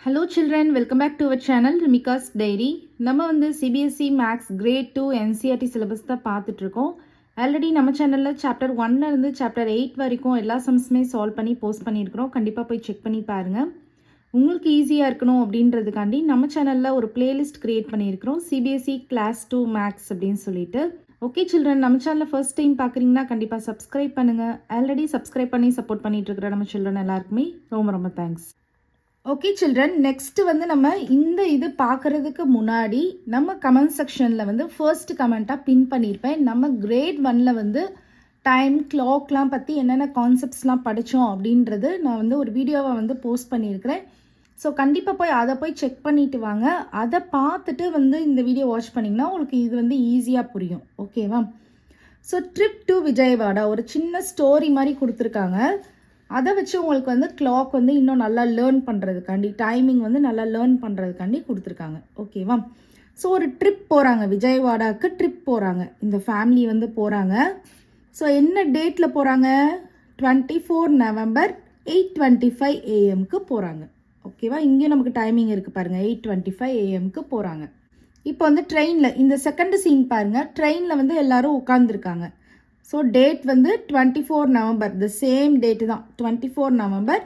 Hello children, welcome back to our channel Rimika's Diary. நம்ம வந்து CBSE Maths Grade 2 NCERT syllabus தான் பார்த்துட்டு இருக்கோம். ஆல்ரெடி நம்ம சேனலில் சாப்டர் 1 இருந்து சாப்டர் 8 வரைக்கும் எல்லா சம்ஸுமே சால்வ் பண்ணி போஸ்ட் பண்ணியிருக்கிறோம். கண்டிப்பாக போய் செக் பண்ணி பாருங்கள். உங்களுக்கு ஈஸியாக இருக்கணும் அப்படின்றதுக்காண்டி நம்ம சேனலில் ஒரு பிளேலிஸ்ட் க்ரியேட் பண்ணியிருக்கிறோம், CBSE Class 2 Maths அப்படின்னு சொல்லிட்டு. ஓகே சில்ட்ரன், நம்ம சேனலில் ஃபர்ஸ்ட் டைம் பார்க்குறீங்கன்னா கண்டிப்பாக சப்ஸ்கிரைப் பண்ணுங்கள். ஆல்ரெடி சப்ஸ்கிரைப் பண்ணி சப்போர்ட் பண்ணிட்டு இருக்கிற நம்ம சில்ட்ரன் எல்லாருக்குமே ரொம்ப ரொம்ப தேங்க்ஸ். ஓகே சில்ட்ரன், நெக்ஸ்ட் வந்து நம்ம இந்த இது பார்க்குறதுக்கு முன்னாடி நம்ம கமெண்ட் செக்ஷனில் வந்து ஃபர்ஸ்ட் கமெண்ட்டாக பின் பண்ணியிருப்பேன். நம்ம கிரேட் 1ல் வந்து டைம் கிளாக்லாம் பற்றி என்னென்ன கான்செப்ட்ஸ்லாம் படித்தோம் அப்படின்றது நான் வந்து ஒரு வீடியோவை வந்து போஸ்ட் பண்ணியிருக்கிறேன். ஸோ கண்டிப்பாக போய் அதை போய் செக் பண்ணிவிட்டு வாங்க. அதை பார்த்துட்டு வந்து இந்த வீடியோ வாட்ச் பண்ணிங்கன்னா உங்களுக்கு இது வந்து ஈஸியாக புரியும். ஓகேவா? ஸோ ட்ரிப் டு விஜயவாடா ஒரு சின்ன ஸ்டோரி மாதிரி கொடுத்துருக்காங்க. அதை வச்சு உங்களுக்கு வந்து கிளாக் வந்து இன்னும் நல்லா லேர்ன் பண்ணுறதுக்காண்டி, டைமிங் வந்து நல்லா லேர்ன் பண்ணுறதுக்காண்டி கொடுத்துருக்காங்க. ஓகேவா? ஸோ ஒரு ட்ரிப் போகிறாங்க, விஜயவாடாவுக்கு ட்ரிப் போகிறாங்க. இந்த ஃபேமிலி வந்து போகிறாங்க. ஸோ என்ன டேட்டில் போகிறாங்க? 24 நவம்பர் 8:25 AM போகிறாங்க. ஓகேவா? இங்கேயும் நமக்கு டைமிங் இருக்குது பாருங்கள், 8:25 AM போகிறாங்க. இப்போ வந்து ட்ரெயினில் இந்த செகண்ட் சீன் பாருங்கள், ட்ரெயினில் வந்து எல்லோரும் உட்காந்துருக்காங்க. ஸோ டேட் வந்து 24 நவம்பர், த சேம் டேட்டு தான் 24 நவம்பர்.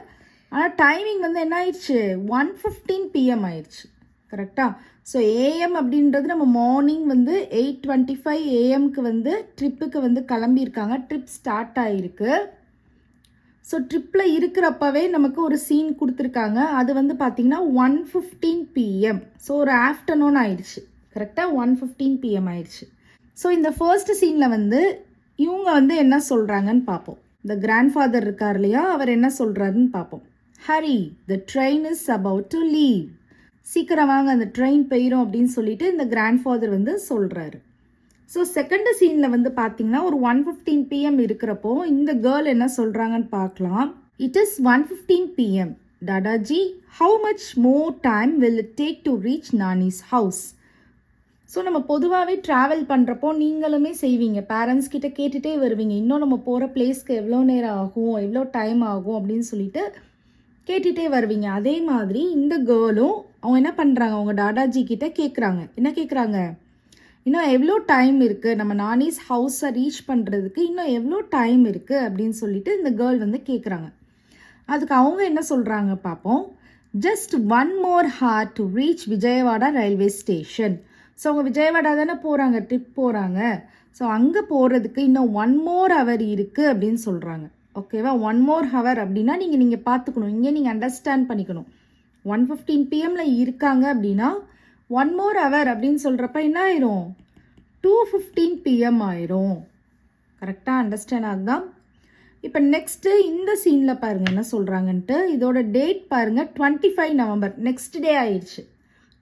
ஆனால் டைமிங் வந்து என்ன ஆயிடுச்சு? 1:15 PM ஆயிடுச்சு. கரெக்டாக? ஸோ ஏஎம் அப்படின்றது நம்ம மார்னிங் வந்து 8:25 AM வந்து ட்ரிப்புக்கு வந்து கிளம்பியிருக்காங்க. ட்ரிப் ஸ்டார்ட் ஆகிருக்கு. ஸோ ட்ரிப்பில் இருக்கிறப்பவே நமக்கு ஒரு சீன் கொடுத்துருக்காங்க. அது வந்து பார்த்திங்கன்னா 1:15 PM. ஸோ ஒரு ஆஃப்டர்நூன் ஆயிடுச்சு. கரெக்டாக 1:15 PM ஆயிடுச்சு. ஸோ இந்த ஃபர்ஸ்ட் சீனில் வந்து இவங்க வந்து என்ன சொல்கிறாங்கன்னு பார்ப்போம். இந்த கிராண்ட்ஃபாதர் இருக்கார் இல்லையா, அவர் என்ன சொல்கிறாருன்னு பார்ப்போம். ஹரி, த train is about to leave. சீக்கிரம் வாங்க, அந்த ட்ரெயின் போயிடும் அப்படின்னு சொல்லிட்டு இந்த கிராண்ட்ஃபாதர் வந்து சொல்கிறாரு. ஸோ செகண்ட் சீனில் வந்து பார்த்தீங்கன்னா ஒரு 1:15 PM இருக்கிறப்போ இந்த கேர்ள் என்ன சொல்கிறாங்கன்னு பார்க்கலாம். It is 1:15 PM. டாடாஜி, how much more time will it take to reach நானிஸ் ஹவுஸ்? ஸோ நம்ம பொதுவாகவே ட்ராவல் பண்ணுறப்போ நீங்களுமே செய்வீங்க, பேரண்ட்ஸ் கிட்ட கேட்டுகிட்டே வருவீங்க, இன்னும் நம்ம போகிற பிளேஸ்க்கு எவ்வளோ நேரம் ஆகும், எவ்வளோ டைம் ஆகும் அப்படின்னு சொல்லிட்டு கேட்டுகிட்டே வருவீங்க. அதே மாதிரி இந்த கேர்ளும் அவங்க என்ன பண்ணுறாங்க, அவங்க டாடாஜி கிட்ட கேட்குறாங்க. என்ன கேட்குறாங்க? இன்னும் எவ்வளோ டைம் இருக்குது, நம்ம நானிஸ் ஹவுஸை ரீச் பண்ணுறதுக்கு இன்னும் எவ்வளோ டைம் இருக்குது அப்படின்னு சொல்லிட்டு இந்த கேர்ள் வந்து கேட்குறாங்க. அதுக்கு அவங்க என்ன சொல்கிறாங்க பார்ப்போம். Just 1 more hour to reach Vijayawada railway station. So அவங்க விஜயவாடா தானே போகிறாங்க, ட்ரிப் போகிறாங்க. ஸோ அங்கே போகிறதுக்கு இன்னும் 1 more hour இருக்குது அப்படின்னு சொல்கிறாங்க. ஓகேவா? 1 more hour அப்படின்னா நீங்கள் பார்த்துக்கணும், இங்கே நீங்கள் அண்டர்ஸ்டாண்ட் பண்ணிக்கணும். 1:15 PMல இருக்காங்க அப்படின்னா 1 more hour அப்படின்னு சொல்கிறப்ப என்ன ஆயிரும்? 2:15 PM ஆயிரும். கரெக்டாக அண்டர்ஸ்டாண்ட் ஆகுதான்? இப்போ நெக்ஸ்ட்டு இந்த சீனில் பாருங்கள் என்ன சொல்கிறாங்கன்ட்டு. இதோட டேட் பாருங்கள், 25 நவம்பர், நெக்ஸ்ட் டே ஆயிடுச்சு.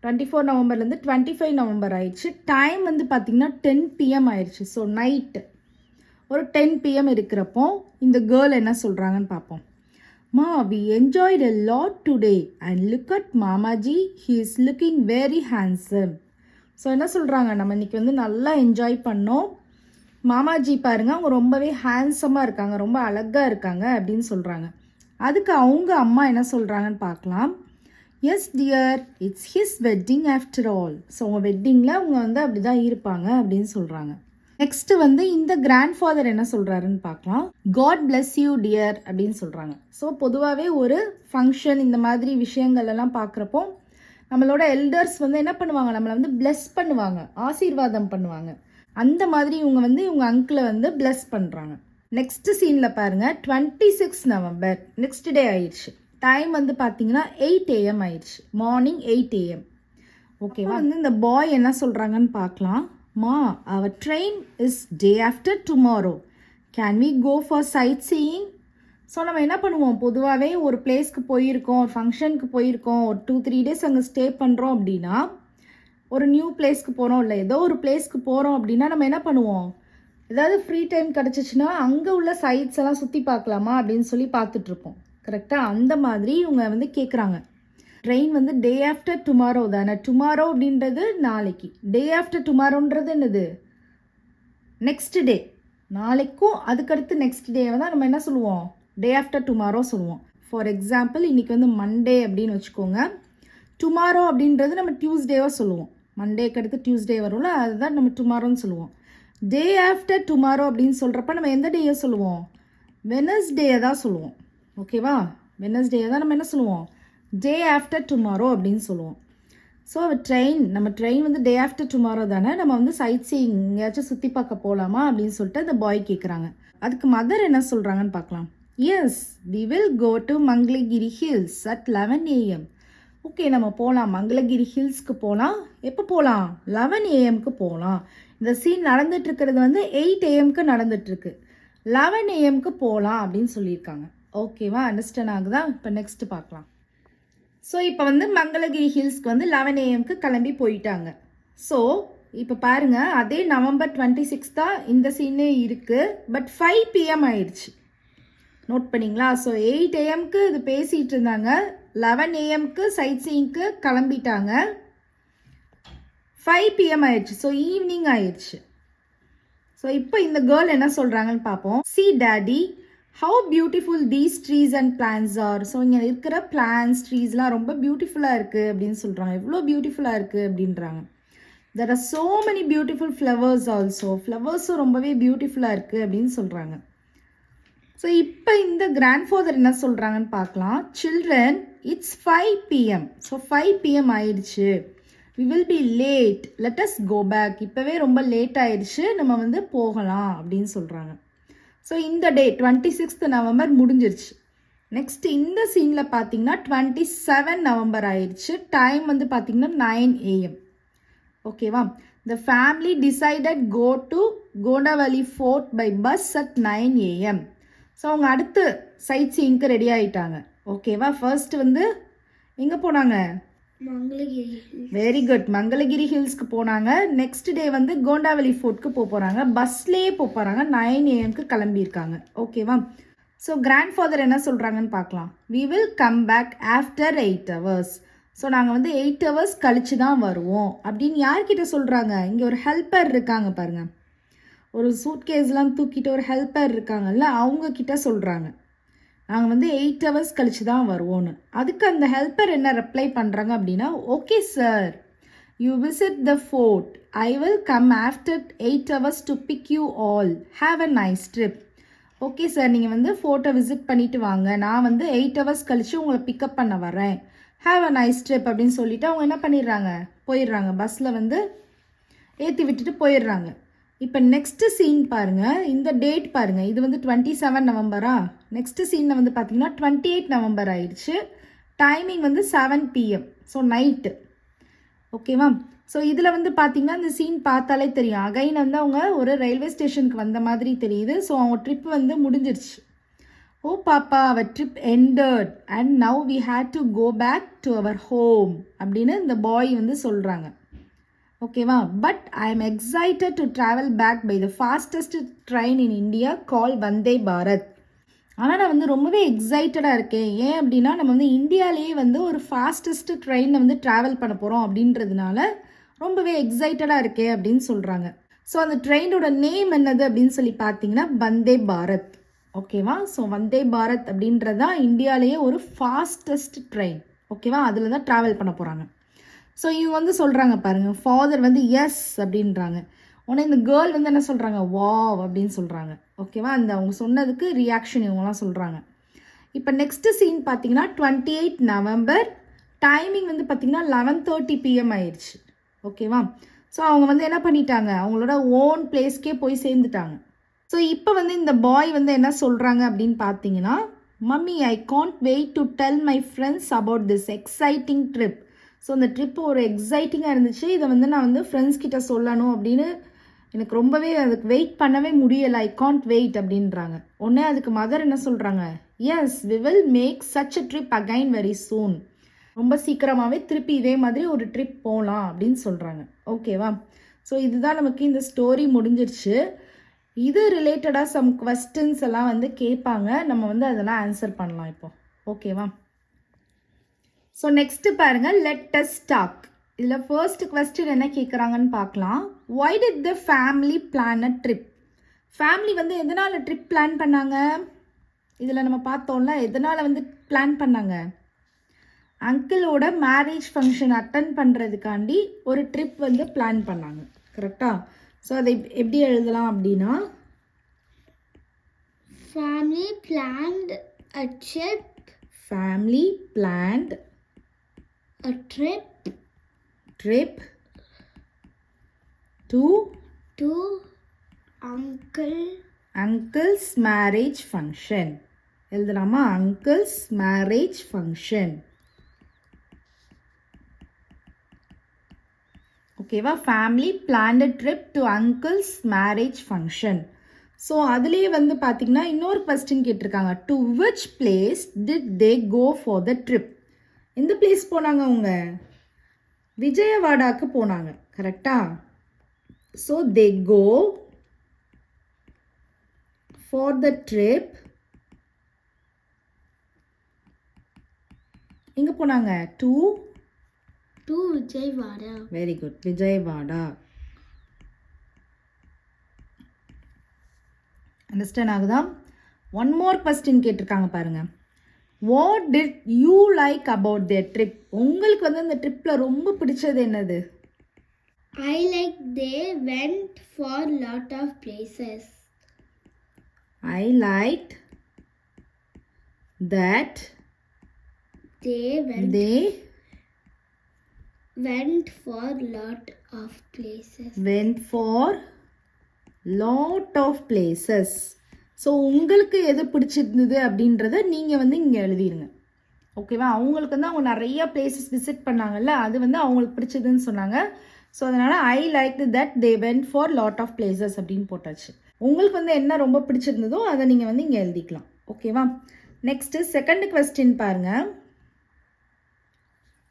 24 நவம்பர்லேருந்து 25 நவம்பர் ஆயிடுச்சு. டைம் வந்து பார்த்திங்கன்னா 10 PM ஆயிடுச்சு. ஸோ நைட்டு ஒரு 10 PM இருக்கிறப்போ இந்த கேர்ள் என்ன சொல்கிறாங்கன்னு பார்ப்போம். மா, we enjoyed a lot today and look at மாமாஜி, he is looking very handsome. So என்ன சொல்கிறாங்க, நம்ம இன்றைக்கி வந்து நல்லா என்ஜாய் பண்ணோம், மாமாஜி பாருங்கள் அவங்க ரொம்பவே ஹேண்ட்ஸமாக இருக்காங்க, ரொம்ப அழகாக இருக்காங்க அப்படின்னு சொல்கிறாங்க. அதுக்கு அவங்க அம்மா என்ன சொல்கிறாங்கன்னு பார்க்கலாம். S dear, it's his wedding after all. So அவங்க வெட்டிங்கில் அவங்க வந்து அப்படி தான் இருப்பாங்க அப்படின்னு சொல்கிறாங்க. நெக்ஸ்ட்டு வந்து இந்த கிராண்ட்ஃபாதர் என்ன சொல்கிறாருன்னு பார்க்கலாம். காட் பிளஸ் யூ டியர் அப்படின்னு சொல்கிறாங்க. ஸோ பொதுவாகவே ஒரு ஃபங்க்ஷன் இந்த மாதிரி விஷயங்கள் எல்லாம் பார்க்குறப்போ நம்மளோட எல்டர்ஸ் வந்து என்ன பண்ணுவாங்க, நம்மளை வந்து பிளஸ் பண்ணுவாங்க, ஆசீர்வாதம் பண்ணுவாங்க. அந்த மாதிரி இவங்க வந்து இவங்க அங்கிளை வந்து பிளஸ் பண்ணுறாங்க. நெக்ஸ்ட் சீனில் பாருங்கள், 26 நவம்பர், நெக்ஸ்ட் டே ஆயிடுச்சு. டைம் வந்து பார்த்தீங்கன்னா 8 AM ஆயிடுச்சு, மார்னிங் 8 AM. ஓகேவா? வந்து இந்த பாய் என்ன சொல்கிறாங்கன்னு பார்க்கலாம். மா, our train is day after tomorrow, can we go for sightseeing? So நம்ம என்ன பண்ணுவோம், பொதுவாகவே ஒரு பிளேஸ்க்கு போயிருக்கோம், ஒரு ஃபங்க்ஷனுக்கு போயிருக்கோம், ஒரு 2-3 days அங்கே ஸ்டே பண்ணுறோம் அப்படின்னா, ஒரு நியூ பிளேஸ்க்கு போகிறோம் இல்லை ஏதோ ஒரு பிளேஸ்க்கு போகிறோம் அப்படின்னா நம்ம என்ன பண்ணுவோம், ஏதாவது ஃப்ரீ டைம் கிடச்சிச்சின்னா அங்கே உள்ள சைட்ஸ் எல்லாம் சுற்றி பார்க்கலாமா அப்படின்னு சொல்லி பார்த்துட்ருப்போம். கரெக்டாக அந்த மாதிரி இவங்க வந்து கேட்குறாங்க. ட்ரெயின் வந்து டே ஆஃப்டர் டுமாரோ தானே, டுமாரோ அப்படின்றது நாளைக்கு, டே ஆஃப்டர் டுமாரோன்றது என்னது, நெக்ஸ்ட் டே. நாளைக்கும் அதுக்கடுத்து நெக்ஸ்ட் டேவை தான் நம்ம என்ன சொல்லுவோம், டே ஆஃப்டர் டுமாரோ சொல்லுவோம். ஃபார் எக்ஸாம்பிள் இன்றைக்கி வந்து மண்டே அப்படின்னு வச்சுக்கோங்க. டுமாரோ அப்படின்றது நம்ம டியூஸ்டேவாக சொல்லுவோம். மண்டேக்கு அடுத்து டியூஸ்டே வரும்ல, அதுதான் நம்ம டுமாரோன்னு சொல்லுவோம். டே ஆஃப்டர் டுமாரோ அப்படின்னு சொல்கிறப்ப நம்ம எந்த டேயை சொல்லுவோம்? வெனஸ்டேயை தான் சொல்லுவோம். ஓகேவா? வெனஸ்டேயை தான் நம்ம என்ன சொல்லுவோம்? டே ஆஃப்டர் டுமாரோ அப்படின்னு சொல்லுவோம். ஸோ நம்ம ட்ரெயின் வந்து டே ஆஃப்டர் டுமாரோ தானே, நம்ம வந்து சைட் சீயிங் எங்கேயாச்சும் சுற்றி பார்க்க போகலாமா அப்படின்னு சொல்லிட்டு அந்த பாய் கேட்குறாங்க. அதுக்கு மதர் என்ன சொல்கிறாங்கன்னு பார்க்கலாம். Yes, we will go to Mangalagiri hills at 11 AM. Okay, நம்ம போகலாம், மங்களகிரி ஹில்ஸ்க்கு போகலாம். எப்போ போகலாம்? 11 AM போகலாம். இந்த சீன் நடந்துட்டுருக்கிறது வந்து 8 AM நடந்துட்டுருக்கு. 11 AM போகலாம் அப்படின்னு சொல்லியிருக்காங்க. ஓகேவா? அண்டர்ஸ்டாண்ட் ஆகுதா? இப்போ நெக்ஸ்ட் பார்க்கலாம். ஸோ இப்போ வந்து மங்களகிரி ஹில்ஸ்க்கு வந்து 11 AM கிளம்பி போயிட்டாங்க. ஸோ இப்போ பாருங்கள், அதே November 26 தான் இந்த சீனே இருக்குது. பட் 5 PM ஆயிடுச்சு. நோட் பண்ணிங்களா? ஸோ 8 AM இது பேசிகிட்டு இருந்தாங்க. 11 AM சைட் சீயிங்க்கு கிளம்பிட்டாங்க. 5 PM ஆயிடுச்சு. ஸோ ஈவினிங் ஆயிடுச்சு. ஸோ இப்போ இந்த கேர்ள் என்ன சொல்கிறாங்கன்னு பார்ப்போம். See daddy, how beautiful these trees and plants are. So இங்கே இருக்கிற பிளான்ஸ் ட்ரீஸ்லாம் ரொம்ப பியூட்டிஃபுல்லாக இருக்குது அப்படின்னு சொல்கிறாங்க. எவ்வளோ பியூட்டிஃபுல்லாக இருக்குது அப்படின்றாங்க. There are so many beautiful flowers also. ஃப்ளவர்ஸும் ரொம்பவே பியூட்டிஃபுல்லாக இருக்குது அப்படின்னு சொல்கிறாங்க. ஸோ இப்போ இந்த கிராண்ட்ஃபாதர் என்ன சொல்கிறாங்கன்னு பார்க்கலாம். Children, it's 5 PM. So 5 PM ஆயிடுச்சு. We will be late, let us go back. இப்போவே ரொம்ப லேட் ஆயிடுச்சு, நம்ம வந்து போகலாம் அப்படின்னு சொல்கிறாங்க. ஸோ இந்த டே 26th November முடிஞ்சிருச்சு. நெக்ஸ்ட் இந்த சீனில் பார்த்தீங்கன்னா 27 November ஆயிடுச்சு. டைம் வந்து பார்த்தீங்கன்னா 9 AM. ஓகேவா? The family decided go to Gondavali Fort by bus at 9 AM. So அவங்க அடுத்து சைட் சீயிங்க்கு ரெடி ஆகிட்டாங்க. ஓகேவா? ஃபர்ஸ்ட் வந்து எங்கே போனாங்க? மங்களகிரி. வெரி குட், மங்களகிரி ஹில்ஸ்க்கு போனாங்க. நெக்ஸ்ட் டே வந்து கோண்டாவலி ஃபோர்ட்க்கு போகிறாங்க. பஸ்லேயே போகிறாங்க. 9 AM கிளம்பியிருக்காங்க. ஓகேவா? ஸோ கிராண்ட்ஃபாதர் என்ன சொல்கிறாங்கன்னு பார்க்கலாம். We will come back after 8 hours. So நாங்கள் வந்து 8 hours கழிச்சு தான் வருவோம் அப்படின்னு யார்கிட்ட சொல்கிறாங்க? இங்கே ஒரு ஹெல்ப்பர் இருக்காங்க பாருங்கள். ஒரு சூட்கேஸ்லாம் தூக்கிட்டு ஒரு ஹெல்ப்பர் இருக்காங்கல்ல, அவங்கக்கிட்ட சொல்கிறாங்க நாங்கள் வந்து 8 hours கழிச்சு தான் வருவோன்னு. அதுக்கு அந்த ஹெல்ப்பர் என்ன ரிப்ளை பண்ணுறாங்க அப்படின்னா, okay sir, you visit the fort, I will come after 8 hours to pick you all, have a nice trip. Okay sir, நீங்கள் வந்து ஃபோர்ட்டை விசிட் பண்ணிவிட்டு வாங்க, நான் வந்து 8 hours கழிச்சு உங்களை பிக்கப் பண்ண வரேன், ஹாவ் அ நைஸ் ட்ரிப் அப்படின்னு சொல்லிவிட்டு அவங்க என்ன பண்ணிடுறாங்க, போயிடுறாங்க. பஸ்ஸில் வந்து ஏற்றி விட்டுட்டு போயிடுறாங்க. இப்போ நெக்ஸ்ட்டு சீன் பாருங்கள், இந்த டேட் பாருங்கள். இது வந்து 27 November. நெக்ஸ்ட்டு சீனில் வந்து பார்த்தீங்கன்னா 28 November ஆயிடுச்சு. டைமிங் வந்து 7 PM. So night. ஓகேவா? ஸோ இதில் வந்து பார்த்தீங்கன்னா இந்த சீன் பார்த்தாலே தெரியும். அகைன் வந்து அவங்க ஒரு ரயில்வே ஸ்டேஷனுக்கு வந்த மாதிரி தெரியுது. ஸோ அவங்க ட்ரிப் வந்து முடிஞ்சிருச்சு. ஓ பாப்பா, our trip ended and now we had to go back to our home அப்படின்னு இந்த பாய் வந்து சொல்கிறாங்க. ஓகேவா? But I am excited to travel back by the fastest train in India call Vande Bharat. ஆனால் நான் வந்து ரொம்பவே எக்ஸைட்டடாக இருக்கேன். ஏன் அப்படின்னா நம்ம வந்து இந்தியாவிலேயே வந்து ஒரு ஃபாஸ்டஸ்ட் ட்ரெயினில் வந்து ட்ராவல் பண்ண போகிறோம் அப்படின்றதுனால ரொம்பவே எக்ஸைட்டடாக இருக்கேன் அப்படின்னு சொல்கிறாங்க. ஸோ அந்த ட்ரெயினோட நேம் என்னது அப்படின்னு சொல்லி பார்த்தீங்கன்னா வந்தே பாரத். ஓகேவா? ஸோ வந்தே பாரத் அப்படின்றது தான் இந்தியாவிலேயே ஒரு ஃபாஸ்டஸ்ட் ட்ரெயின். ஓகேவா? அதில் தான் ட்ராவல் பண்ண போகிறாங்க. ஸோ இவங்க வந்து சொல்கிறாங்க பாருங்கள், ஃபாதர் வந்து எஸ் அப்படின்றாங்க. உடனே இந்த கேர்ள் வந்து என்ன சொல்கிறாங்க, வாவ் அப்படின்னு சொல்கிறாங்க. ஓகேவா? அந்த அவங்க சொன்னதுக்கு ரியாக்ஷன் இவங்கலாம் சொல்கிறாங்க. இப்போ நெக்ஸ்ட்டு சீன் பார்த்தீங்கன்னா 28 November. டைமிங் வந்து பார்த்தீங்கன்னா 11:30 PM ஆயிடுச்சு. ஓகேவா? ஸோ அவங்க வந்து என்ன பண்ணிட்டாங்க, அவங்களோட ஓன் பிளேஸ்க்கே போய் சேர்ந்துட்டாங்க. ஸோ இப்போ வந்து இந்த பாய் வந்து என்ன சொல்கிறாங்க அப்படின்னு பார்த்தீங்கன்னா, mummy, I can't wait to tell my friends about this exciting trip. So அந்த ட்ரிப்பு ஒரு எக்ஸைட்டிங்காக இருந்துச்சு. இதை வந்து நான் வந்து ஃப்ரெண்ட்ஸ் கிட்ட சொல்லணும் அப்படின்னு எனக்கு ரொம்பவே அதுக்கு வெயிட் பண்ணவே முடியலை. ஐ கான்ட் வெயிட் அப்படின்றாங்க. உடனே அதுக்கு மதர் என்ன சொல்கிறாங்க, yes, we will make such a trip again very soon. ரொம்ப சீக்கிரமாகவே திருப்பி இதே மாதிரி ஒரு ட்ரிப் போகலாம் அப்படின்னு சொல்கிறாங்க. ஓகேவா? ஸோ இதுதான் நமக்கு இந்த ஸ்டோரி முடிஞ்சிருச்சு. இது ரிலேட்டடாக சம் கொஸ்டின்ஸ் எல்லாம் வந்து கேட்பாங்க. நம்ம வந்து அதெல்லாம் ஆன்சர் பண்ணலாம் இப்போ. ஓகேவா? ஸோ நெக்ஸ்ட்டு பாருங்கள், லெட் அஸ் டாக். இதில் ஃபர்ஸ்ட் கொஸ்டின் என்ன கேட்குறாங்கன்னு பார்க்கலாம். Why did the family plan a trip? Family வந்து எதனால் ட்ரிப் பிளான் பண்ணாங்க? இதில் நம்ம பார்த்தோம்ல, எதனால் வந்து பிளான் பண்ணாங்க? அங்கிளோட மேரேஜ் ஃபங்க்ஷன் அட்டன் பண்ணுறதுக்காண்டி ஒரு ட்ரிப் வந்து பிளான் பண்ணாங்க. கரெக்டாக? ஸோ அதை எப்படி எழுதலாம் அப்படின்னா, family planned a trip. family planned a trip to uncle's marriage function. எழுதலாமா? uncle's marriage function. ஓகேவா? Family planned trip to uncle's marriage function. So அதுலேயே வந்து பார்த்தீங்கன்னா இன்னொரு கொஸ்டின் கேட்டிருக்காங்க. To which place did they go for the trip? எந்த place போனாங்க அவங்க? விஜயவாடாக்கு போனாங்க. கரெக்டா? So they go for the trip. எங்கே போனாங்க? To Vijayawada. Very good, Vijayawada. Understand ஆகுதா? ஒன் மோர் கொஸ்டின் கேட்டிருக்காங்க பாருங்க. What did you like about their trip? உங்களுக்கு வந்து இந்த ட்ரிப்பில் ரொம்ப பிடிச்சது என்னது? I like they went for lot of places. I liked that they went for lot of places. Went for lot of places. So உங்களுக்கு எது பிடிச்சிருந்தது அப்படின்றத நீங்கள் வந்து இங்கே எழுதிடுங்க. ஓகேவா? அவங்களுக்கு வந்து அவங்க நிறைய பிளேசஸ் விசிட் பண்ணாங்கல்ல, அது வந்து அவங்களுக்கு பிடிச்சதுன்னு சொன்னாங்க. ஸோ அதனால் I like that they went for lot of places அப்படின்னு போட்டாச்சு. உங்களுக்கு வந்து என்ன ரொம்ப பிடிச்சிருந்ததோ அதை நீங்கள் வந்து இங்கே எழுதிக்கலாம். ஓகேவா? நெக்ஸ்ட்டு செகண்ட் கொஸ்டின் பாருங்க.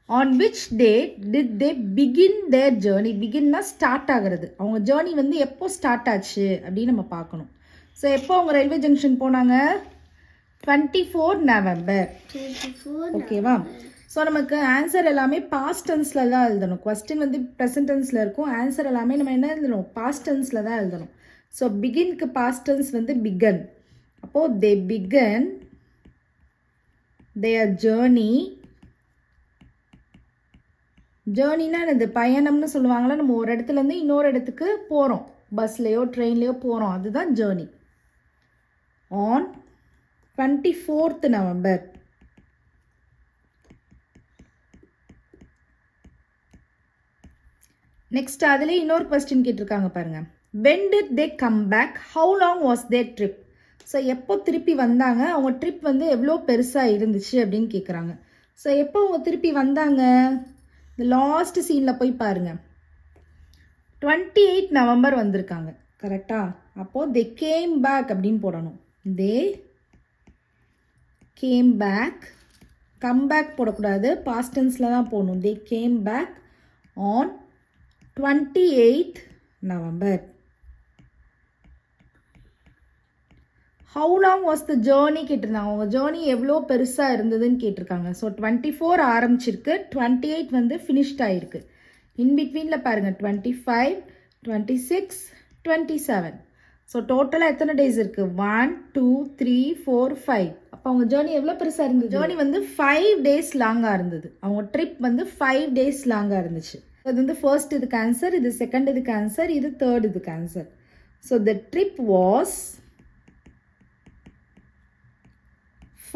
On which date did they begin their journey? பிகின்னா ஸ்டார்ட் ஆகிறது. அவங்க ஜேர்னி வந்து எப்போ ஸ்டார்ட் ஆச்சு அப்படின்னு நம்ம பார்க்கணும். ஸோ எப்போ அவங்க ரயில்வே ஜங்ஷன் போனாங்க? 24 நவம்பர். ஓகேவா? ஸோ நமக்கு ஆன்சர் எல்லாமே பாஸ்ட் டென்ஸில் தான் எழுதணும். கொஸ்டின் வந்து ப்ரெசன்ட் டென்ஸில் இருக்கும். ஆன்சர் எல்லாமே நம்ம என்ன எழுதணும்? பாஸ்ட் டென்ஸில் தான் எழுதணும். ஸோ பிகின்க்கு பாஸ்ட் டென்ஸ் வந்து பிகன். அப்போது தே பிகன் தேர் ஜேர்னி. ஜேர்னினா என்னது? பயணம்னு சொல்லுவாங்களா. நம்ம ஒரு இடத்துலேருந்து இன்னொரு இடத்துக்கு போகிறோம், பஸ்லேயோ ட்ரெயின்லேயோ போகிறோம், அதுதான் journey. On 24th November. Next அதுலேயே இன்னொரு கொஸ்டின் கேட்டிருக்காங்க பாருங்க. when did they come back? how long was their trip? So எப்போ திருப்பி வந்தாங்க? அவங்க ட்ரிப் வந்து எவ்வளோ பெருசாக இருந்துச்சு அப்படின்னு கேட்குறாங்க. ஸோ எப்போ அவங்க திருப்பி வந்தாங்க? இந்த லாஸ்ட் சீனில் போய் பாருங்கள். 28 நவம்பர் வந்திருக்காங்க. கரெக்டா? அப்போது தே கேம் பேக் அப்படின்னு போடணும். They came back. Come back போடக்கூடாது, பாஸ்ட் டென்ஸில் தான் போடணும். They came back on 28th November. How long was the journey கேட்டிருந்தாங்க. அவங்க ஜேர்னி எவ்வளோ பெருசாக இருந்ததுன்னு கேட்டிருக்காங்க. ஸோ 24 ஆரம்பிச்சிருக்கு, 28 வந்து ஃபினிஷ்ட் ஆகிருக்கு. இன்பிட்வீனில் பாருங்கள் 25, 26, 27. ஸோ டோட்டலாக எத்தனை டேஸ் இருக்குது? 1, 2, 3, 4, 5. அப்போ அவங்க ஜேர்னி எவ்வளோ பெருசாக இருந்தது? ஜேர்னி வந்து 5 days லாங்காக இருந்தது. அவங்க ட்ரிப் வந்து 5 days லாங்காக இருந்துச்சு. அது வந்து ஃபர்ஸ்ட் இதுக்கு ஆன்சர், இது செகண்ட் இதுக்கு ஆன்சர், இது தேர்ட் இதுக்கு answer. So the trip was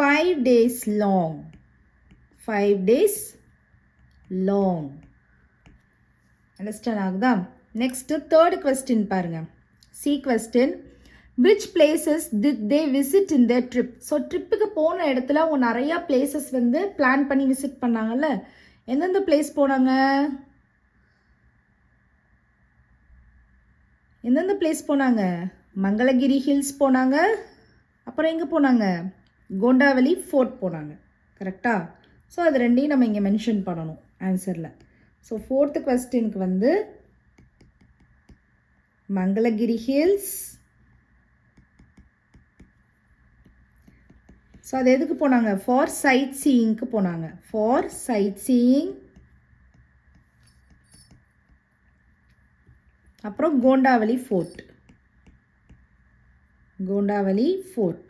5 days long. 5 days long. Understand ஆகுதா? நெக்ஸ்ட் தேர்ட் கொஸ்டின் பாருங்க. C question. Which places did they visit in their trip? So ட்ரிப்புக்கு போன இடத்துல அவங்க நிறையா பிளேசஸ் வந்து பிளான் பண்ணி விசிட் பண்ணாங்கல்ல. எந்தெந்த பிளேஸ் போனாங்க? எந்தெந்த பிளேஸ் போனாங்க? மங்களகிரி ஹில்ஸ் போனாங்க. அப்புறம் எங்கே போனாங்க? கோண்டாவலி ஃபோர்ட் போனாங்க. கரெக்டா? ஸோ அது ரெண்டையும் நம்ம இங்கே மென்ஷன் பண்ணணும் ஆன்சரில். ஸோ ஃபோர்த்து கொஸ்டினுக்கு வந்து மங்களகிரி ஹில்ஸ். ஸோ அது எதுக்கு போனாங்க? ஃபார் சைட் சீயிங்க்கு போனாங்க. For sightseeing. அப்புறம் கோண்டாவலி ஃபோர்ட். கோண்டாவலி ஃபோர்ட்.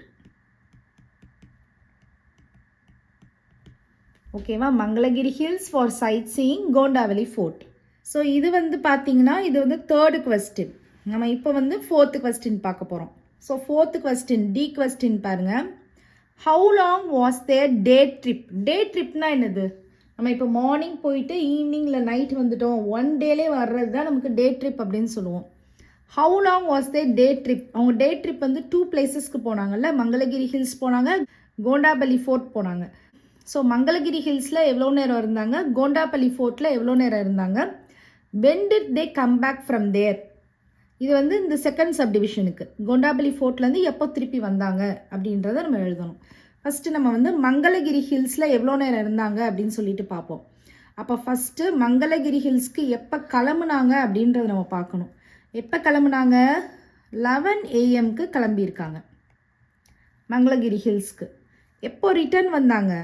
ஓகேவா? Mangalagiri hills for sightseeing, Kondavalli fort. So இது வந்து பார்த்தீங்கன்னா இது வந்து தேர்டு கொஸ்டின். நம்ம இப்போ வந்து ஃபோர்த்து கொஸ்டின் பார்க்க போகிறோம். So fourth question, D question பாருங்கள். How long was their day trip? Day ட்ரிப்னா என்னது? நம்ம இப்போ மார்னிங் போயிட்டு ஈவினிங்கில் நைட் வந்துட்டோம், ஒன் டேலே வர்றது தான் நமக்கு டே ட்ரிப் அப்படின்னு சொல்லுவோம். How long was their day trip? அவங்க டே ட்ரிப் வந்து 2 பிளேசஸ்க்கு போனாங்கல்ல, மங்களகிரி ஹில்ஸ் போனாங்க, கோண்டாபலி ஃபோர்ட் போனாங்க. ஸோ மங்களகிரி ஹில்ஸில் எவ்வளோ நேரம் இருந்தாங்க, கோண்டாபலி ஃபோர்ட்டில் எவ்வளோ நேரம் இருந்தாங்க. when did they come back from there? இது வந்து இந்த செகண்ட் சப்டிவிஷனுக்கு கோண்டாபலி ஃபோர்ட்லேருந்து எப்போ திருப்பி வந்தாங்க அப்படின்றத நம்ம எழுதணும். ஃபஸ்ட்டு நம்ம வந்து மங்களகிரி ஹில்ஸில் எவ்வளோ நேரம் இருந்தாங்க அப்படின்னு சொல்லிட்டு பார்ப்போம். அப்போ ஃபஸ்ட்டு மங்களகிரி ஹில்ஸ்க்கு எப்போ கிளம்புனாங்க அப்படின்றத நம்ம பார்க்கணும். எப்போ கிளம்புனாங்க? 11 AM கிளம்பியிருக்காங்க மங்களகிரி ஹில்ஸ்க்கு. எப்போ ரிட்டர்ன் வந்தாங்க?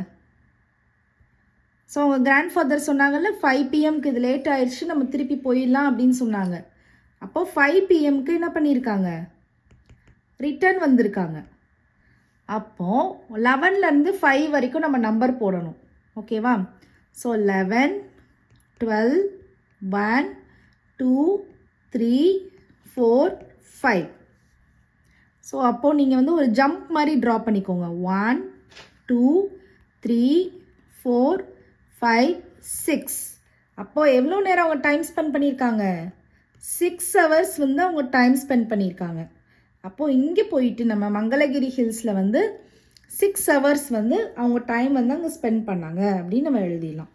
ஸோ அவங்க கிராண்ட் ஃபாதர் சொன்னாங்கல்ல 5 PM இது லேட் ஆயிடுச்சு, நம்ம திருப்பி போயிடலாம் அப்படின்னு சொன்னாங்க. அப்போது 5 PM என்ன பண்ணியிருக்காங்க? ரிட்டர்ன் வந்திருக்காங்க. அப்போது 11லேருந்து 5 வரைக்கும் நம்ம நம்பர் போடணும். ஓகேவா? ஸோ 11, 12, 1, 2, 3, 4, 5. ஸோ அப்போது நீங்கள் வந்து ஒரு ஜம்ப் மாதிரி ட்ரா பண்ணிக்கோங்க. 1, 2, 3, 4, 5, 6. அப்போது எவ்வளோ நேரம் அவங்க டைம் ஸ்பெண்ட் பண்ணியிருக்காங்க? 6 hours வந்து அவங்க டைம் ஸ்பெண்ட் பண்ணியிருக்காங்க. அப்போது இங்கே போயிட்டு நம்ம மங்களகிரி ஹில்ஸில் வந்து 6 hours வந்து அவங்க டைம் வந்து அங்கே ஸ்பெண்ட் பண்ணாங்க அப்படின்னு நம்ம எழுதிடலாம்.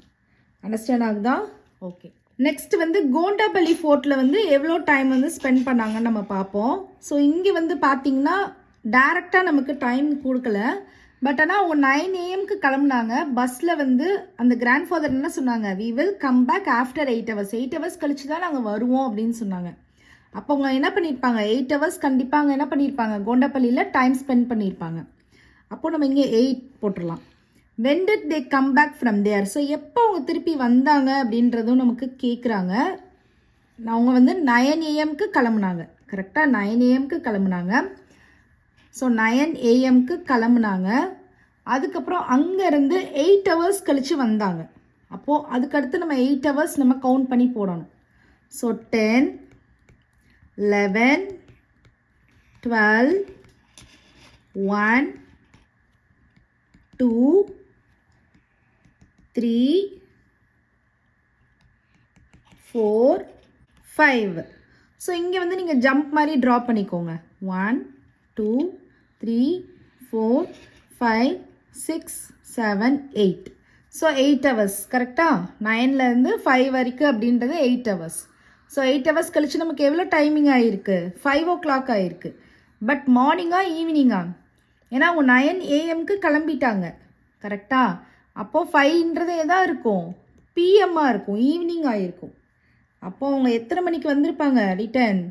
அண்டர்ஸ்டாண்ட் ஆகுதா? ஓகே. நெக்ஸ்ட் வந்து கோண்டாபலி ஃபோர்ட்டில் வந்து எவ்வளோ டைம் வந்து ஸ்பெண்ட் பண்ணாங்கன்னு நம்ம பார்ப்போம். ஸோ இங்கே வந்து பார்த்திங்கன்னா டேரெக்டாக நமக்கு டைம் கொடுக்கல. பட் ஆனால் அவங்க 9 AM கிளம்புனாங்க. பஸ்ஸில் வந்து அந்த கிராண்ட் ஃபாதர் என்ன சொன்னாங்க? We will come back after 8 hours. 8 hours கழிச்சு தான் நாங்கள் வருவோம் அப்படின்னு சொன்னாங்க. அப்போ அவங்க என்ன பண்ணியிருப்பாங்க? 8 hours கண்டிப்பாக அவங்க என்ன பண்ணியிருப்பாங்க? கோண்டாபலியில் டைம் ஸ்பெண்ட் பண்ணியிருப்பாங்க. அப்போது நம்ம இங்கே 8 போட்டுடலாம். when did they come back from there? So எப்போ அவங்க திருப்பி வந்தாங்க அப்படின்றதும் நமக்கு கேட்குறாங்க. அவங்க வந்து 9 AM கிளம்புனாங்க. கரெக்டாக 9 AM கிளம்புனாங்க. ஸோ 9 AM கிளம்புனாங்க. அதுக்கப்புறம் அங்கேருந்து 8 hours கழித்து வந்தாங்க. அப்போது அதுக்கடுத்து நம்ம 8 hours நம்ம கவுண்ட் பண்ணி போடணும். ஸோ 10, 11, 12, 1, 2, 3, 4, 5. ஸோ இங்கே வந்து நீங்கள் ஜம்ப் மாதிரி ட்ரா பண்ணிக்கோங்க. 1, 2, 3, 4, 5, 6, 7, 8. ஸோ 8 hours கரெக்டாக. 9லேருந்து 5 வரைக்கும் அப்படின்றது 8 hours. ஸோ 8 hours கழிச்சு நமக்கு எவ்வளோ டைமிங் ஆகிருக்கு? 5 o'clock ஆகிருக்கு. பட் மார்னிங்கா ஈவினிங்கா? ஏன்னா அவங்க 9 AM கிளம்பிட்டாங்க. கரெக்டாக. அப்போது 5ன்றது எதாக இருக்கும்? பிஎம்மாக இருக்கும், ஈவினிங் ஆகிருக்கும். அப்போது அவங்க எத்தனை மணிக்கு வந்திருப்பாங்க return?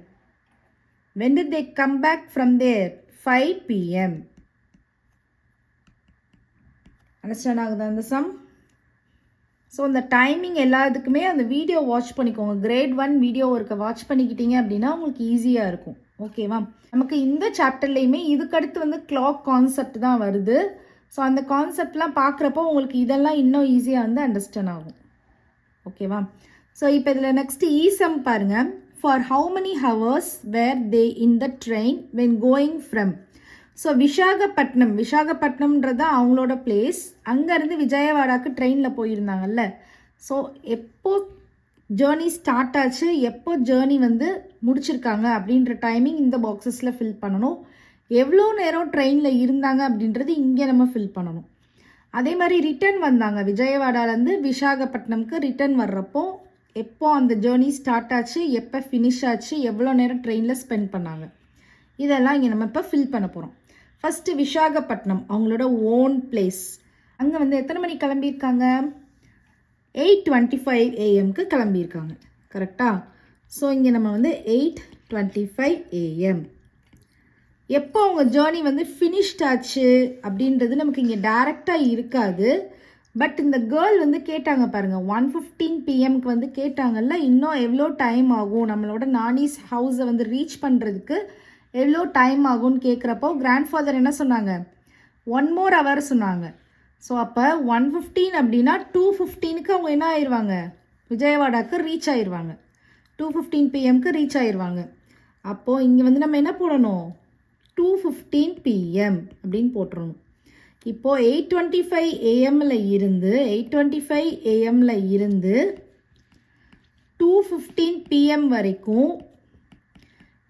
when did they come back from there? 5 PM. Understand ஆகுதா அந்த சம்? ஸோ அந்த டைமிங் எல்லாத்துக்குமே அந்த வீடியோ வாட்ச் பண்ணிக்கோங்க. கிரேட் 1 வீடியோ ஒர்க்கை வாட்ச் பண்ணிக்கிட்டீங்க அப்படின்னா உங்களுக்கு ஈஸியாக இருக்கும். ஓகேவா? நமக்கு இந்த சாப்டர்லேயுமே இதுக்கடுத்து வந்து கிளாக் கான்செப்ட் தான் வருது. ஸோ அந்த கான்செப்ட்லாம் பார்க்குறப்போ உங்களுக்கு இதெல்லாம் இன்னும் ஈஸியாக வந்து அண்டர்ஸ்டாண்ட் ஆகும். ஓகேவா? ஸோ இப்போ இதில் நெக்ஸ்ட் ஈசம் பாருங்கள். For how many hours were they in the train when going from? So விசாகப்பட்டினம்ன்றது அவங்களோட பிளேஸ். அங்கேருந்து விஜயவாடாக்கு ட்ரெயினில் போயிருந்தாங்கல்ல. ஸோ எப்போ ஜேர்னி ஸ்டார்ட் ஆச்சு, எப்போ ஜேர்னி வந்து முடிச்சிருக்காங்க அப்படின்ற டைமிங் இந்த பாக்ஸஸில் ஃபில் பண்ணணும். எவ்வளோ நேரம் ட்ரெயினில் இருந்தாங்க அப்படின்றது இங்கே நம்ம ஃபில் பண்ணணும். அதே மாதிரி ரிட்டர்ன் வந்தாங்க விஜயவாடாலேருந்து விசாகப்பட்டினம்க்கு ரிட்டர்ன் வர்றப்போ எப்போ அந்த ஜேர்னி ஸ்டார்ட் ஆச்சு, எப்போ ஃபினிஷ் ஆச்சு, எவ்வளோ நேரம் ட்ரெயினில் ஸ்பெண்ட் பண்ணாங்க, இதெல்லாம் இங்கே நம்ம இப்போ ஃபில் பண்ண போகிறோம். ஃபஸ்ட்டு விசாகப்பட்டினம் அவங்களோட ஓன் பிளேஸ். அங்கே வந்து எத்தனை மணிக்கு கிளம்பியிருக்காங்க? 8:25 AM கிளம்பியிருக்காங்க. கரெக்டாக. ஸோ இங்கே நம்ம வந்து 8:25 AM. எப்போ அவங்க ஜேர்னி வந்து ஃபினிஷ்ட் ஆச்சு அப்படின்றது நமக்கு இங்கே டைரெக்டாக இருக்காது. பட் இந்த கேர்ள் வந்து கேட்டாங்க பாருங்கள், 1:15 PM வந்து கேட்டாங்கல்ல, இன்னும் எவ்வளோ டைம் ஆகும் நம்மளோட நானிஸ் ஹவுஸை வந்து ரீச் பண்ணுறதுக்கு எவ்வளோ டைம் ஆகும்னு கேட்குறப்போ கிராண்ட் ஃபாதர் என்ன சொன்னாங்க? 1 more hour சொன்னாங்க. ஸோ அப்போ 1:15 அப்படின்னா 2:15க்கு அவங்க என்ன ஆயிடுவாங்க, விஜயவாடாவுக்கு ரீச் ஆயிடுவாங்க. 2:15 PM ரீச் ஆயிடுவாங்க. அப்போது இங்கே வந்து நம்ம என்ன போடணும், 2:15 PM அப்படின்னு போட்டுருணும். இப்போது 8:25 AM இருந்து 2:15 PM வரைக்கும்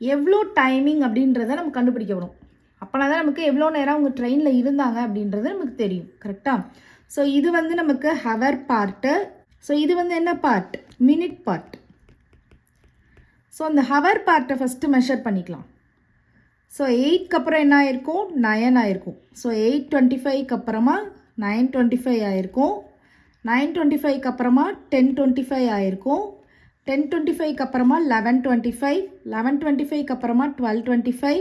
எவ்வளோ டைமிங் அப்படின்றத நம்ம கண்டுபிடிக்கணும். அப்போனா தான் நமக்கு எவ்வளோ நேரம் அவங்க ட்ரெயினில் இருந்தாங்க அப்படின்றது நமக்கு தெரியும். கரெக்டாக? ஸோ இது வந்து நமக்கு ஹவர் பார்ட்டு. ஸோ இது வந்து என்ன பார்ட், மினிட் பார்ட். ஸோ அந்த ஹவர் பார்ட்டை ஃபஸ்ட்டு மெஷர் பண்ணிக்கலாம். ஸோ 8க்கு அப்புறம் என்ன ஆயிருக்கும், 9 ஆயிருக்கும். ஸோ 8:25க்கு அப்புறமா 9:25 ஆயிருக்கும். 9:25க்கு அப்புறமா 10:25 ஆயிருக்கும். 10:25க்கு அப்புறமா 11:25. 11:25க்கு அப்புறமா 12:25.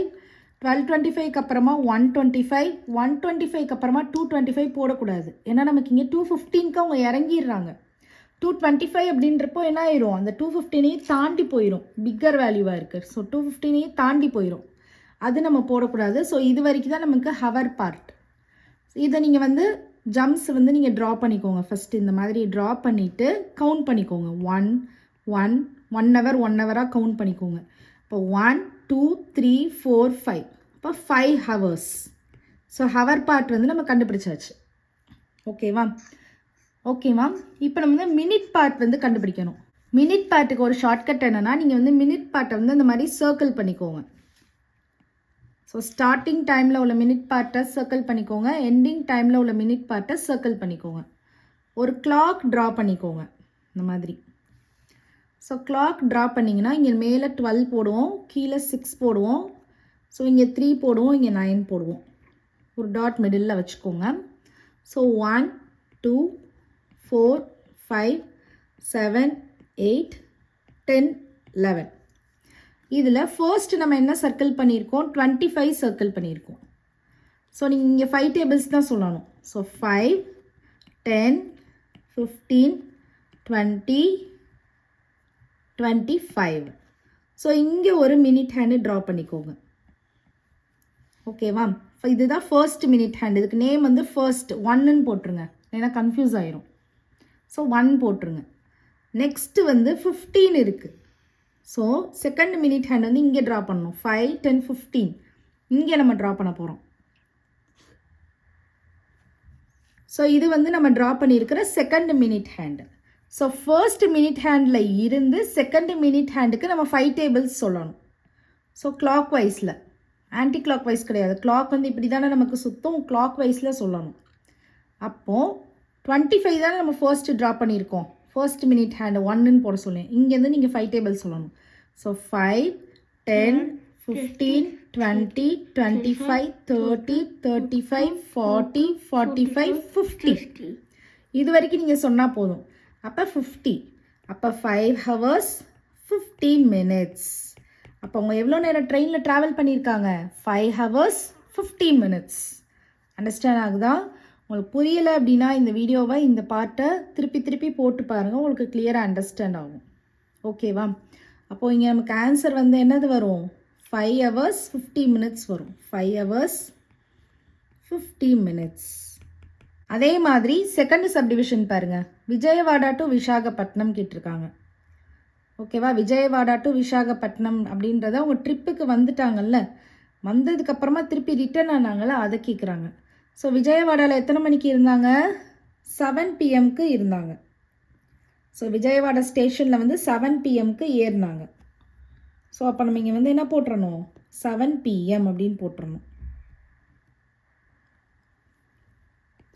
12:25க்கு அப்புறமா 1:25. 1:25க்கு அப்புறமா 2:25 போடக்கூடாது. ஏன்னா நமக்கு இங்கே 2:15க்கு அவங்க இறங்கிடுறாங்க. 2:25 அப்படின்றப்போ என்ன ஆயிரும், அந்த 2:15 தாண்டி போயிடும். பிக்கர் வேல்யூவாக இருக்குது. ஸோ 2:15 தாண்டி போயிடும். அது நம்ம போடக்கூடாது. ஸோ இது வரைக்கும் தான் நமக்கு ஹவர் பார்ட். இதை நீங்கள் வந்து ஜம்ப்ஸ் வந்து நீங்கள் ட்ரா பண்ணிக்கோங்க. ஃபஸ்ட்டு இந்த மாதிரி ட்ரா பண்ணிவிட்டு கவுண்ட் பண்ணிக்கோங்க. 1 ஹவராக கவுண்ட் பண்ணிக்கோங்க. இப்போ 1 2 3 4 5. இப்போ 5 ஹவர்ஸ். ஸோ ஹவர் பார்ட் வந்து நம்ம கண்டுபிடிச்சாச்சு. ஓகேவா? இப்போ நம்ம வந்து மினிட் பார்ட் வந்து கண்டுபிடிக்கணும். மினிட் பார்ட்டுக்கு ஒரு ஷார்ட்கட் என்னென்னா, நீங்கள் வந்து மினிட் பார்ட்டை வந்து இந்த மாதிரி சர்க்கிள் பண்ணிக்கோங்க. ஸோ ஸ்டார்டிங் டைமில் உள்ள மினிட் பார்ட்டை சர்க்கிள் பண்ணிக்கோங்க. எண்டிங் டைமில் உள்ள மினிட் பார்ட்டை சர்க்கிள் பண்ணிக்கோங்க. ஒரு கிளாக் ட்ரா பண்ணிக்கோங்க இந்த மாதிரி. ஸோ கிளாக் ட்ரா பண்ணிங்கன்னா இங்கே மேலே 12 போடுவோம், கீழே 6 போடுவோம். ஸோ இங்கே 3 போடுவோம், இங்கே 9 போடுவோம். ஒரு டாட் மிடில் வச்சுக்கோங்க. ஸோ 1 2 4 5 7 8 10 11. இதில் ஃபர்ஸ்ட் நம்ம என்ன சர்க்கிள் பண்ணியிருக்கோம், 25 சர்க்கிள் பண்ணியிருக்கோம். ஸோ நீங்கள் இங்கே 5 டேபிள்ஸ் தான் சொல்லணும். ஸோ 5 10 15 20 25. ஸோ இங்கே ஒரு மினிட் ஹேண்டு ட்ரா பண்ணிக்கோங்க. ஓகேவா? இதுதான் ஃபர்ஸ்ட் மினிட் ஹேண்ட். இதுக்கு நேம் வந்து ஃபர்ஸ்ட் 1ன்னு போட்டுருங்க, ஏன்னா கன்ஃபியூஸ் ஆயிரும். ஸோ 1 போட்டுருங்க. நெக்ஸ்ட்டு வந்து 15 இருக்குது. ஸோ செகண்ட் மினிட் ஹேண்ட் வந்து இங்கே ட்ரா பண்ணணும். 5 10 15 இங்கே நம்ம ட்ரா பண்ண போகிறோம். ஸோ இது வந்து நம்ம ட்ரா பண்ணியிருக்கிற second minute hand. So first minute ஹேண்டில் இருந்து செகண்ட் மினிட் ஹேண்டுக்கு நம்ம 5 டேபிள்ஸ் சொல்லணும். ஸோ கிளாக் வைஸில், ஆன்டி கிளாக் வைஸ் கிடையாது. கிளாக் வந்து இப்படி தானே நமக்கு சுற்றும், கிளாக் வைஸில் சொல்லணும். அப்போது 25 தானே நம்ம ஃபர்ஸ்ட்டு ட்ரா பண்ணியிருக்கோம். ஃபர்ஸ்ட் மினிட் ஹேண்டு 1ன்னு போட சொல்லுவேன். இங்கேருந்து நீங்கள் 5 டேபிள்ஸ் சொல்லணும். ஸோ 5 10 15 20 25 30 35 40 45 50. இது வரைக்கும் நீங்கள் சொன்னால் போதும். அப்போ 50. அப்போ 5 ஹவர்ஸ் 50 மினிட்ஸ். அப்போ அவங்க எவ்வளோ நேரம் ட்ரெயினில் ட்ராவல் பண்ணியிருக்காங்க, 5 ஹவர்ஸ் 50 மினிட்ஸ். அண்டர்ஸ்டாண்ட் ஆகுதா? உங்களுக்கு புரியலை அப்படின்னா இந்த வீடியோவை, இந்த பார்ட்டை திருப்பி போட்டு பாருங்கள், உங்களுக்கு கிளியராக அண்டர்ஸ்டாண்ட் ஆகும். ஓகேவா? அப்போது இங்கே நமக்கு ஆன்சர் வந்து என்னது வரும், 5 ஹவர்ஸ் 50 மினிட்ஸ் வரும். 5 ஹவர்ஸ் 50 மினிட்ஸ். அதே மாதிரி செகண்ட் சப்டிவிஷன் பாருங்கள். விஜயவாடா டு விசாகப்பட்டினம் கேட்டிருக்காங்க. ஓகேவா? விஜயவாடா டு விசாகப்பட்டினம் அப்படின்றத அவங்க ட்ரிப்புக்கு வந்துட்டாங்கல்ல, வந்ததுக்கப்புறமா திருப்பி ரிட்டர்ன் ஆனாங்களா, அதை கேட்குறாங்க. ஸோ விஜயவாடாவில் எத்தனை மணிக்கு இருந்தாங்க, 7 PMக்கு இருந்தாங்க. ஸோ விஜயவாடா ஸ்டேஷனில் வந்து 7 PMக்கு ஏறினாங்க. ஸோ அப்போ நம்ம இங்கே வந்து என்ன போட்டுறணும், 7 PM அப்படின்னு போட்டுறணும்.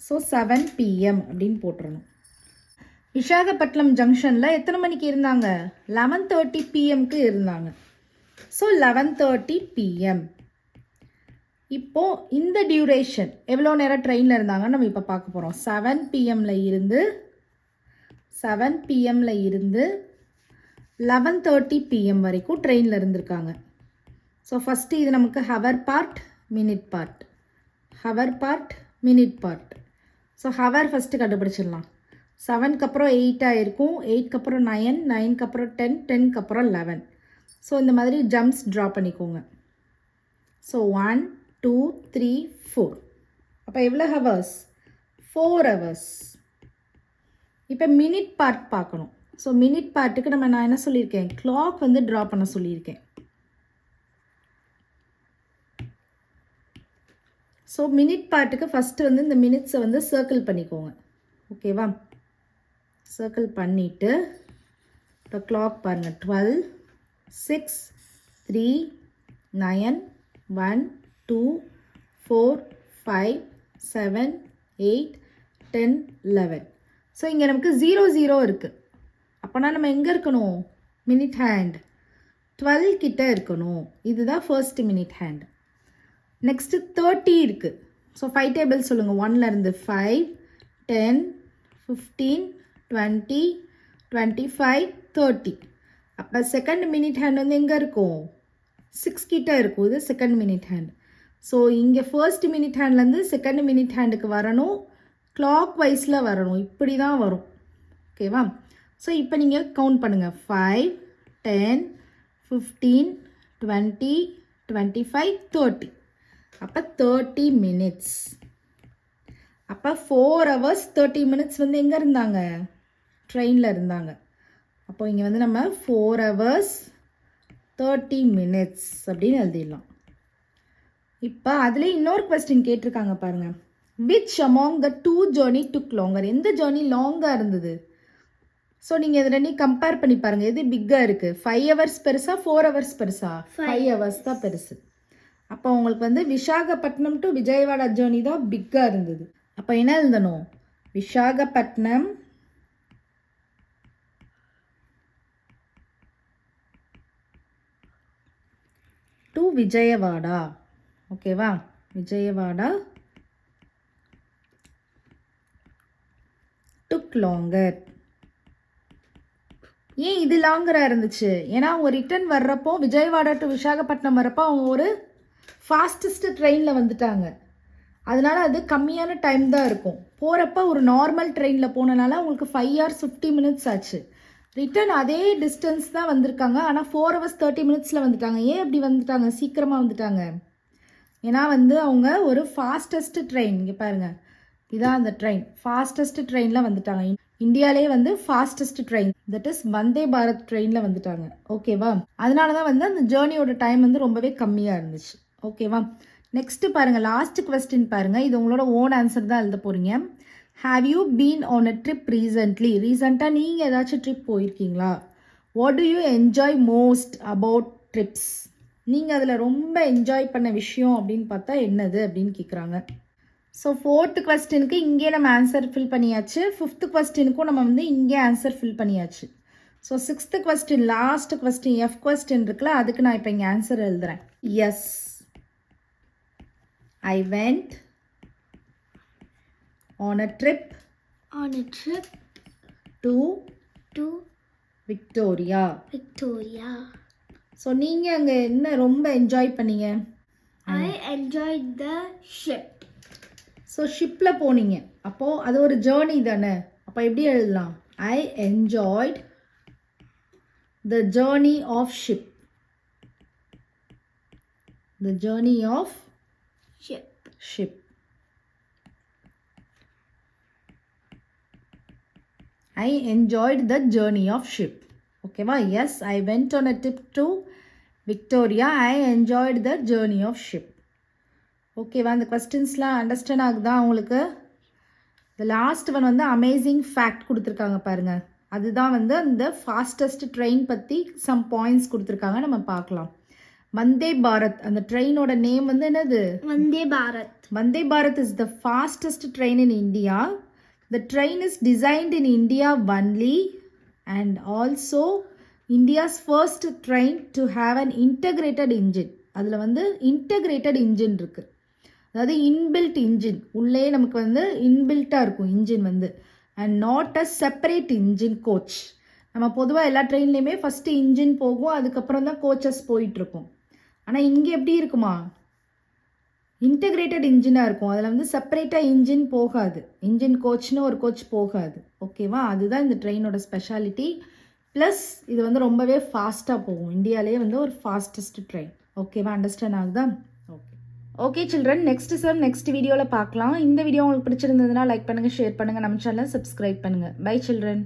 ஸோ 7 PM அப்படின்னு போட்டுறணும். விசாகப்பட்டினம் ஜங்ஷனில் எத்தனை மணிக்கு இருந்தாங்க, 11:30 PMக்கு இருந்தாங்க. So 11:30 PM. இப்போது இந்த டியூரேஷன் எவ்வளோ நேரம் ட்ரெயினில் இருந்தாங்கன்னு நம்ம இப்போ பார்க்க போகிறோம். 7 PMல இருந்து 11:30 PM வரைக்கும் ட்ரெயினில் இருந்திருக்காங்க. ஸோ ஃபஸ்ட்டு இது நமக்கு hour part, minute part. Hour part, minute part. So hour first கண்டுபிடிச்சிடலாம். 7க்கு அப்புறம் 8 ஆகிருக்கும், 8க்கு அப்புறம் 9, 9க்கு அப்புறம் 10, 10க்கு அப்புறம் 11. ஸோ இந்த மாதிரி ஜம்ப்ஸ் ட்ரா பண்ணிக்கோங்க. ஸோ 1 2 3 4. அப்போ எவ்வளோ ஹவர்ஸ், 4 ஹவர்ஸ். இப்போ மினிட் பார்ட் பார்க்கணும். ஸோ மினிட் பார்ட்டுக்கு நான் என்ன சொல்லியிருக்கேன், கிளாக் வந்து ட்ரா பண்ண சொல்லியிருக்கேன். ஸோ மினிட் பார்ட்டுக்கு ஃபஸ்ட்டு வந்து இந்த மினிட்ஸை வந்து சர்க்கிள் பண்ணிக்கோங்க. ஓகேவா? சர்க்கிள் பண்ணிவிட்டு இப்போ கிளாக் பாருங்கள். 12, 6, 3, 9, 1, 2, 4, 5, 7, 8, 10, 11. ஸோ இங்கே நமக்கு 0, 0 இருக்குது. அப்போனா நம்ம எங்கே இருக்கணும், மினிட் ஹேண்ட் 12 கிட்ட இருக்கணும். இதுதான் ஃபர்ஸ்ட் மினிட் ஹேண்ட். நெக்ஸ்ட்டு 30 இருக்குது. ஸோ 5 டேபிள் சொல்லுங்கள். 1லேருந்து 5, 10, 15, 20, 25, 30. அப்போ செகண்ட் மினிட் ஹேண்ட் வந்து எங்கே இருக்கும், 6 கிட்ட இருக்கும். இது செகண்ட் மினிட் ஹேண்ட். ஸோ இங்கே ஃபர்ஸ்ட் மினிட் ஹேண்ட்லேருந்து செகண்ட் மினிட் ஹேண்டுக்கு வரணும், கிளாக் வைஸில் வரணும். இப்படி தான் வரும். ஓகேவா? ஸோ இப்போ நீங்கள் கவுண்ட் பண்ணுங்கள். 5, 10, 15, 20, 25, 30. அப்போ 30 மினிட்ஸ். அப்போ 4 hours 30 minutes வந்து எங்கே இருந்தாங்க, ட்ரெயினில் இருந்தாங்க. அப்போ இங்கே வந்து நம்ம 4 hours 30 minutes அப்படின்னு எழுதிடலாம். இப்போ அதில் இன்னொரு கொஸ்டின் கேட்டிருக்காங்க பாருங்கள். Which among the 2 journey took longer? எந்த ஜேர்னி லாங்காக இருந்தது? ஸோ நீங்கள் இதை ரெண்டையும் கம்பேர் பண்ணி பாருங்கள். எது பிக்காக இருக்குது, 5 hours பெருசா 4 hours பெருசா? 5 hours தான் பெருசு. அப்போ உங்களுக்கு வந்து விசாகப்பட்டினம் டு விஜயவாடா ஜேர்னி தான் பிக்காக இருந்தது. அப்போ என்ன எழுதணும், விசாகப்பட்டினம் டு விஜயவாடா. ஓகேவா? விஜயவாடா டுக் லாங்கர். ஏன் இது லாங்கராக இருந்துச்சு? ஏன்னா அவங்க ரிட்டர்ன் வர்றப்போ விஜயவாடா டு விசாகப்பட்டினம் வர்றப்போ அவங்க ஒரு ஃபாஸ்டஸ்ட் ட்ரெயினில் வந்துட்டாங்க. அதனால அது கம்மியான டைம் தான் இருக்கும். போகிறப்ப ஒரு நார்மல் ட்ரெயினில் போனனால உங்களுக்கு 5 hours 50 minutes ஆச்சு. ரிட்டர்ன் அதே டிஸ்டன்ஸ் தான் வந்திருக்காங்க, ஆனால் 4 hours 30 minutesல வந்துட்டாங்க. ஏன் அப்படி வந்துட்டாங்க, சீக்கிரமாக வந்துட்டாங்க? ஏன்னா வந்து அவங்க ஒரு ஃபாஸ்டஸ்ட் ட்ரெயின், இங்கே பாருங்கள், இதான் அந்த ட்ரெயின், ஃபாஸ்டஸ்ட் ட்ரெயினில் வந்துட்டாங்க. இந்தியாவிலே வந்து fastest train, that is Vande Bharat ட்ரெயினில் வந்துட்டாங்க. ஓகேவா? அதனால தான் வந்து அந்த ஜேர்னியோட டைம் வந்து ரொம்பவே கம்மியாக இருந்துச்சு. ஓகேவா? நெக்ஸ்ட்டு பாருங்கள், லாஸ்ட் கொஸ்டின் பாருங்கள். இது உங்களோட ஓன் ஆன்சர் தான் எழுத போகிறீங்க. Have you been on a trip recently? ரீசெண்டாக நீங்கள் ஏதாச்சும் ட்ரிப் போயிருக்கீங்களா? What do you enjoy most about trips? நீங்கள் அதில் ரொம்ப என்ஜாய் பண்ண விஷயம் அப்படின்னு பார்த்தா என்னது அப்படின்னு கேட்குறாங்க. ஸோ 4th கொஸ்டினுக்கு இங்கே நம்ம ஆன்சர் ஃபில் பண்ணியாச்சு. 5th கொஸ்டினுக்கும் நம்ம வந்து இங்கே ஆன்சர் ஃபில் பண்ணியாச்சு. So 6th question, last question, F question இருக்குல்ல, அதுக்கு நான் இப்போ இங்கே ஆன்சர் எழுதுகிறேன். Yes, I went on a trip to Victoria. So நீங்கள் அங்கே என்ன ரொம்ப என்ஜாய் பண்ணீங்க? I enjoyed the ship. So ஷிப்பில் போனீங்க, அப்போது அது ஒரு ஜேர்னி தானே. அப்போ எப்படி எழுதலாம்? I enjoyed the journey of ship. The journey of ship. I enjoyed the journey of ship. ஓகேவா? Yes, I went on a trip to Victoria. I enjoyed the journey of ship. ஓகேவா? அந்த கொஸ்டின்ஸ்லாம் understand ஆகுதா உங்களுக்கு? இந்த last one வந்து amazing fact கொடுத்துருக்காங்க பாருங்கள். அதுதான் வந்து அந்த ஃபாஸ்டஸ்ட் ட்ரெயின் பற்றி சம் பாயிண்ட்ஸ் கொடுத்துருக்காங்க, நம்ம பார்க்கலாம். வந்தே பாரத், அந்த ட்ரெயினோட நேம் வந்து என்னது? Vande Bharat. Vande Bharat is the fastest train in India. The train is designed in India only and also India's first train to have an integrated engine. அதில் வந்து இன்டகிரேட்டட் இன்ஜின் இருக்குது, அதாவது இன்பில்ட் இன்ஜின். உள்ளே நமக்கு வந்து இன்பில்ட்டாக இருக்கும் இன்ஜின் வந்து, and not a separate engine coach. நம்ம பொதுவாக எல்லா ட்ரெயின்லேயுமே ஃபஸ்ட்டு இன்ஜின் போகும், அதுக்கப்புறம் தான் கோச்சஸ் போயிட்டுருக்கும். ஆனால் இங்கே எப்படி இருக்குமா, இன்டகிரேட்டட் இன்ஜினாக இருக்கும். அதில் வந்து செப்பரேட்டாக இன்ஜின் போகாது, இன்ஜின் கோச்னு ஒரு கோச் போகாது. ஓகேவா? அதுதான் இந்த ட்ரெயினோட ஸ்பெஷாலிட்டி. ப்ளஸ் இது வந்து ரொம்பவே ஃபாஸ்ட்டாக போகும். இந்தியாவிலே வந்து ஒரு ஃபாஸ்டஸ்ட் ட்ரெயின். ஓகேவா? அண்டர்ஸ்டாண்ட் ஆகுதா? Okay. Okay children, next sum next வீடியோவில் பார்க்கலாம். இந்த வீடியோ உங்களுக்கு பிடிச்சிருந்ததுன்னா லைக் பண்ணுங்கள், ஷேர் பண்ணுங்கள், நம்ம சேனலை சப்ஸ்கிரைப் பண்ணுங்கள். Bye children.